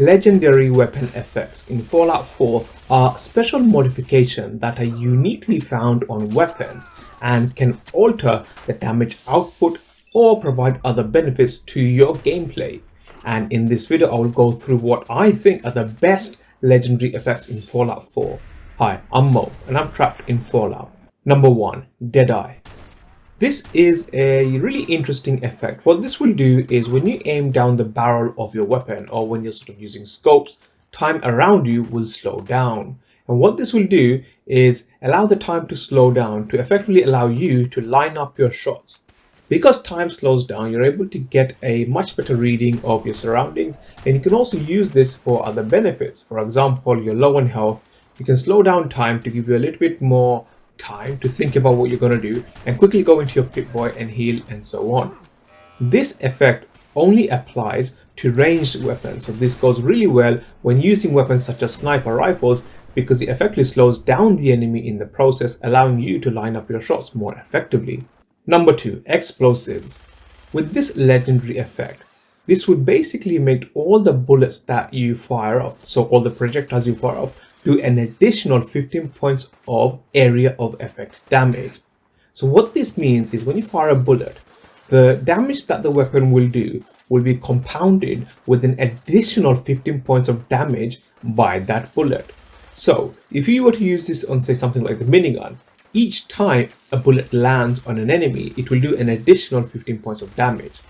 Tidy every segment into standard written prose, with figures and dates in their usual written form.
Legendary weapon effects in Fallout 4 are special modifications that are uniquely found on weapons and can alter the damage output or provide other benefits to your gameplay. And in this video, I will go through what I think are the best legendary effects in Fallout 4. Hi, I'm Mo and I'm trapped in Fallout. Number 1. Deadeye. This is a really interesting effect. What this will do is when you aim down the barrel of your weapon or when you're sort of using scopes, time around you will slow down. And what this will do is allow the time to slow down to effectively allow you to line up your shots. Because time slows down, you're able to get a much better reading of your surroundings, and you can also use this for other benefits. For example, you're low on health, you can slow down time to give you a little bit more time to think about what you're going to do and quickly go into your Pip-Boy and heal and so on. This effect only applies to ranged weapons, so this goes really well when using weapons such as sniper rifles because it effectively slows down the enemy in the process, allowing you to line up your shots more effectively. Number 2. Explosives. With this legendary effect, this would basically make all the bullets that you fire off, so all the projectiles you fire off, do an additional 15 points of area of effect damage. So what this means is when you fire a bullet, the damage that the weapon will do will be compounded with an additional 15 points of damage by that bullet. So if you were to use this on, say, something like the minigun, each time a bullet lands on an enemy, it will do an additional 15 points of damage.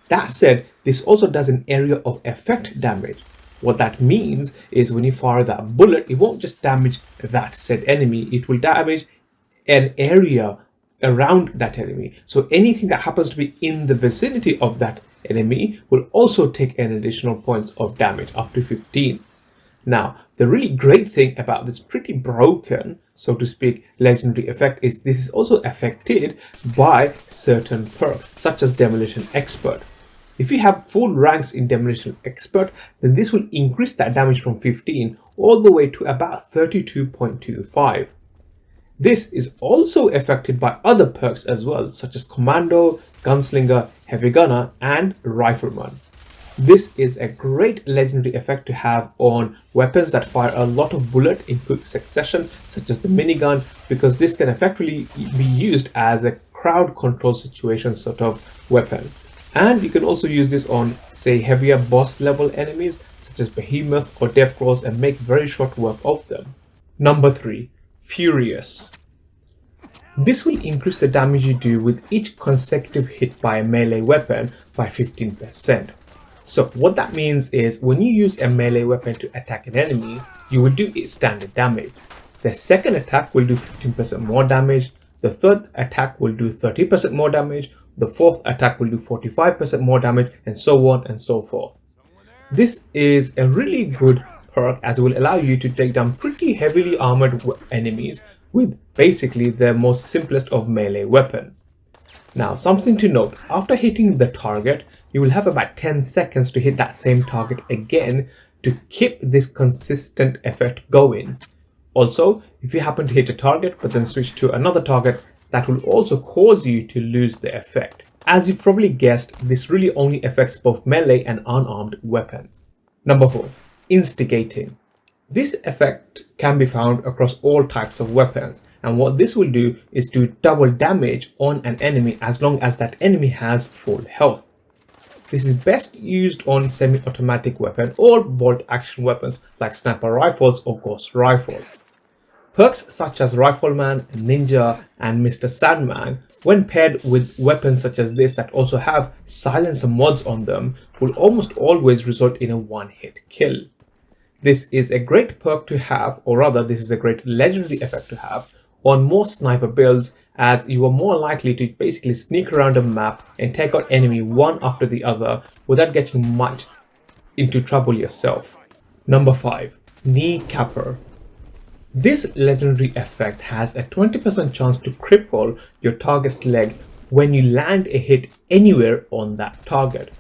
That said, this also does an area of effect damage. What that means is when you fire that bullet, it won't just damage that said enemy, it will damage an area around that enemy. So anything that happens to be in the vicinity of that enemy will also take an additional points of damage, up to 15. Now, the really great thing about this pretty broken, so to speak, legendary effect is this is also affected by certain perks, such as Demolition Expert. If you have full ranks in Demolition Expert, then this will increase that damage from 15 all the way to about 32.25. This is also affected by other perks as well, such as Commando, Gunslinger, Heavy Gunner, and Rifleman. This is a great legendary effect to have on weapons that fire a lot of bullets in quick succession, such as the minigun, because this can effectively be used as a crowd control situation sort of weapon. And you can also use this on, say, heavier boss level enemies such as Behemoth or Deathclaws and make very short work of them. Number 3. Furious. This will increase the damage you do with each consecutive hit by a melee weapon by 15%. So what that means is when you use a melee weapon to attack an enemy, you will do its standard damage. The second attack will do 15% more damage, the third attack will do 30% more damage, the fourth attack will do 45% more damage, and so on and so forth. This is a really good perk as it will allow you to take down pretty heavily armored enemies with basically the most simplest of melee weapons. Now, something to note, after hitting the target, you will have about 10 seconds to hit that same target again to keep this consistent effect going. Also, if you happen to hit a target but then switch to another target, that will also cause you to lose the effect. As you've probably guessed, this really only affects both melee and unarmed weapons. Number 4. Instigating. This effect can be found across all types of weapons, and what this will do is do double damage on an enemy as long as that enemy has full health. This is best used on semi-automatic weapons or bolt action weapons like sniper rifles or ghost rifles. Perks such as Rifleman, Ninja, and Mr. Sandman, when paired with weapons such as this that also have silencer mods on them, will almost always result in a one-hit kill. This is a great perk to have, or rather this is a great legendary effect to have, on more sniper builds, as you are more likely to basically sneak around a map and take out enemy one after the other without getting much into trouble yourself. Number 5. Kneecapper. This legendary effect has a 20% chance to cripple your target's leg when you land a hit anywhere on that target.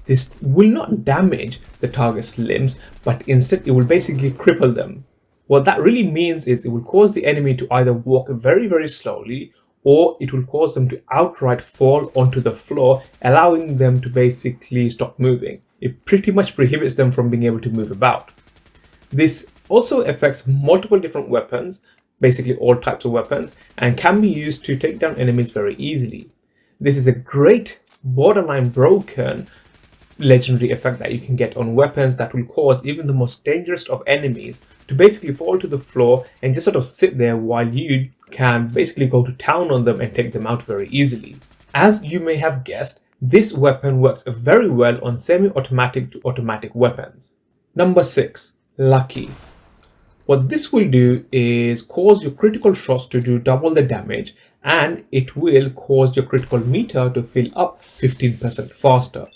This will not damage the target's limbs, but instead it will basically cripple them. What that really means is it will cause the enemy to either walk very, very slowly, or it will cause them to outright fall onto the floor, allowing them to basically stop moving. It pretty much prohibits them from being able to move about. This also affects multiple different weapons, basically all types of weapons, and can be used to take down enemies very easily. This is a great borderline broken legendary effect that you can get on weapons that will cause even the most dangerous of enemies to basically fall to the floor and just sort of sit there while you can basically go to town on them and take them out very easily. As you may have guessed, this weapon works very well on semi-automatic to automatic weapons. Number 6. Lucky. What this will do is cause your critical shots to do double the damage, and it will cause your critical meter to fill up 15% faster.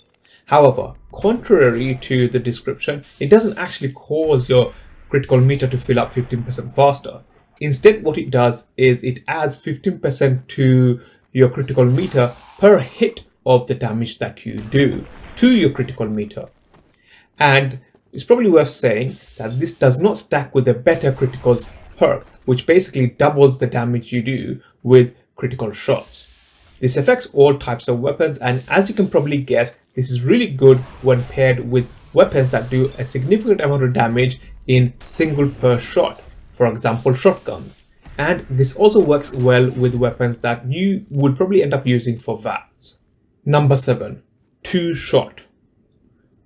However, contrary to the description, it doesn't actually cause your critical meter to fill up 15% faster. Instead, what it does is it adds 15% to your critical meter per hit of the damage that you do to your critical meter. And it's probably worth saying that this does not stack with the better criticals perk, which basically doubles the damage you do with critical shots. This affects all types of weapons, and as you can probably guess, this is really good when paired with weapons that do a significant amount of damage in single per shot, for example shotguns. And this also works well with weapons that you would probably end up using for VATS. Number 7. Two shot.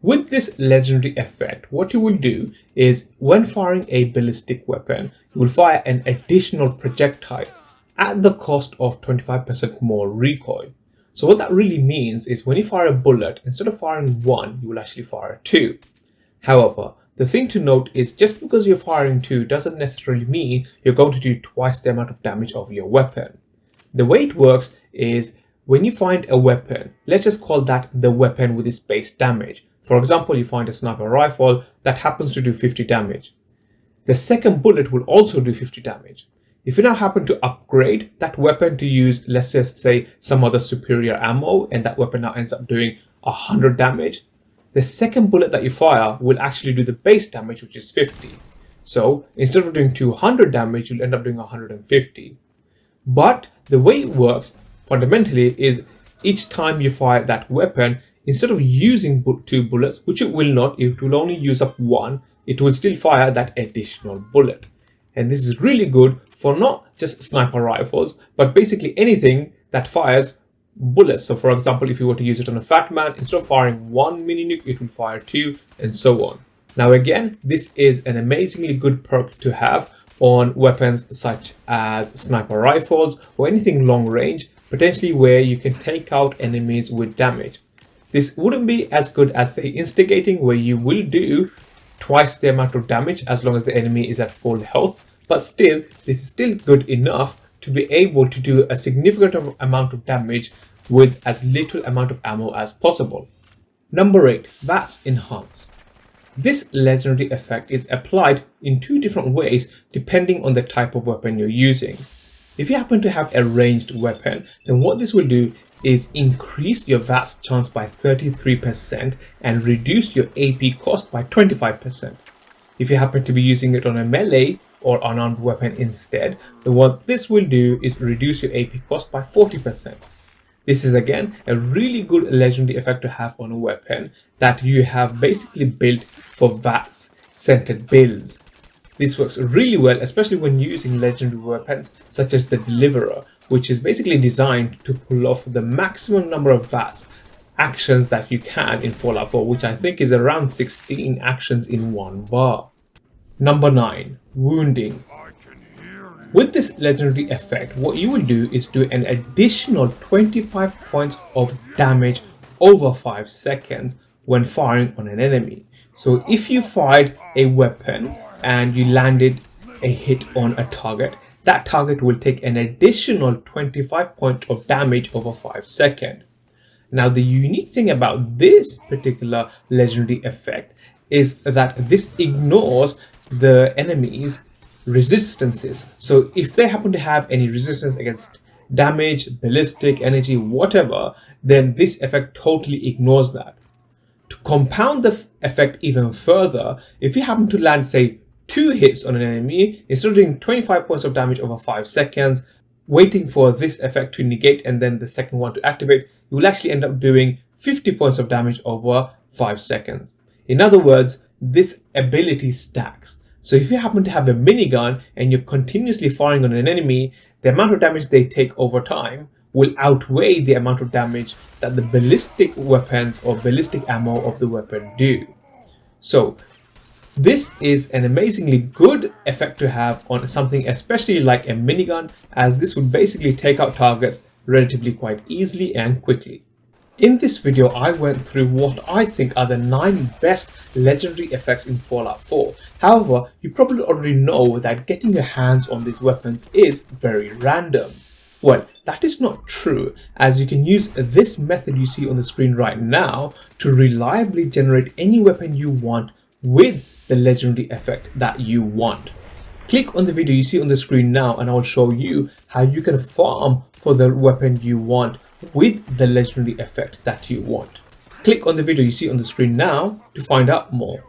With this legendary effect, what you will do is when firing a ballistic weapon, you will fire an additional projectile at the cost of 25% more recoil. So what that really means is when you fire a bullet, instead of firing one, you will actually fire two. However, the thing to note is just because you're firing two doesn't necessarily mean you're going to do twice the amount of damage of your weapon. The way it works is when you find a weapon, let's just call that the weapon with its base damage. For example, you find a sniper rifle that happens to do 50 damage. The second bullet will also do 50 damage. If you now happen to upgrade that weapon to use, let's just say, some other superior ammo, and that weapon now ends up doing 100 damage, the second bullet that you fire will actually do the base damage, which is 50. So instead of doing 200 damage, you'll end up doing 150. But the way it works fundamentally is each time you fire that weapon, instead of using two bullets, which it will not, it will only use up one, it will still fire that additional bullet. And this is really good for not just sniper rifles, but basically anything that fires bullets. So for example, if you were to use it on a fat man, instead of firing one mini nuke, it will fire two, and so on. Now again, this is an amazingly good perk to have on weapons such as sniper rifles or anything long range, potentially where you can take out enemies with damage. This wouldn't be as good as, say, instigating, where you will do twice the amount of damage as long as the enemy is at full health, but still, this is still good enough to be able to do a significant amount of damage with as little amount of ammo as possible. Number 8. VATS Enhance. This legendary effect is applied in two different ways depending on the type of weapon you're using. If you happen to have a ranged weapon, then what this will do is increase your VATS chance by 33% and reduce your AP cost by 25%. If you happen to be using it on a melee or unarmed weapon instead, then what this will do is reduce your AP cost by 40%. This is again a really good legendary effect to have on a weapon that you have basically built for VATS centered builds. This works really well, especially when using legendary weapons such as the Deliverer, which is basically designed to pull off the maximum number of VATS actions that you can in Fallout 4, which I think is around 16 actions in one bar. Number 9. Wounding. With this legendary effect, what you will do is do an additional 25 points of damage over 5 seconds when firing on an enemy. So if you fired a weapon and you landed a hit on a target, that target will take an additional 25 points of damage over 5 seconds. Now the unique thing about this particular legendary effect is that this ignores the enemy's resistances. So if they happen to have any resistance against damage, ballistic, energy, whatever, then this effect totally ignores that. To compound the effect even further, if you happen to land, say, 2 hits on an enemy, instead of doing 25 points of damage over 5 seconds, waiting for this effect to negate and then the second one to activate, you will actually end up doing 50 points of damage over 5 seconds. In other words, this ability stacks. So if you happen to have a minigun and you're continuously firing on an enemy, the amount of damage they take over time will outweigh the amount of damage that the ballistic weapons or ballistic ammo of the weapon do. So this is an amazingly good effect to have on something especially like a minigun, as this would basically take out targets relatively quite easily and quickly. In this video, I went through what I think are the 9 best legendary effects in Fallout 4. However, you probably already know that getting your hands on these weapons is very random. Well, that is not true, as you can use this method you see on the screen right now to reliably generate any weapon you want with the legendary effect that you want. Click on the video you see on the screen now and I'll show you how you can farm for the weapon you want with the legendary effect that you want. Click on the video you see on the screen now to find out more.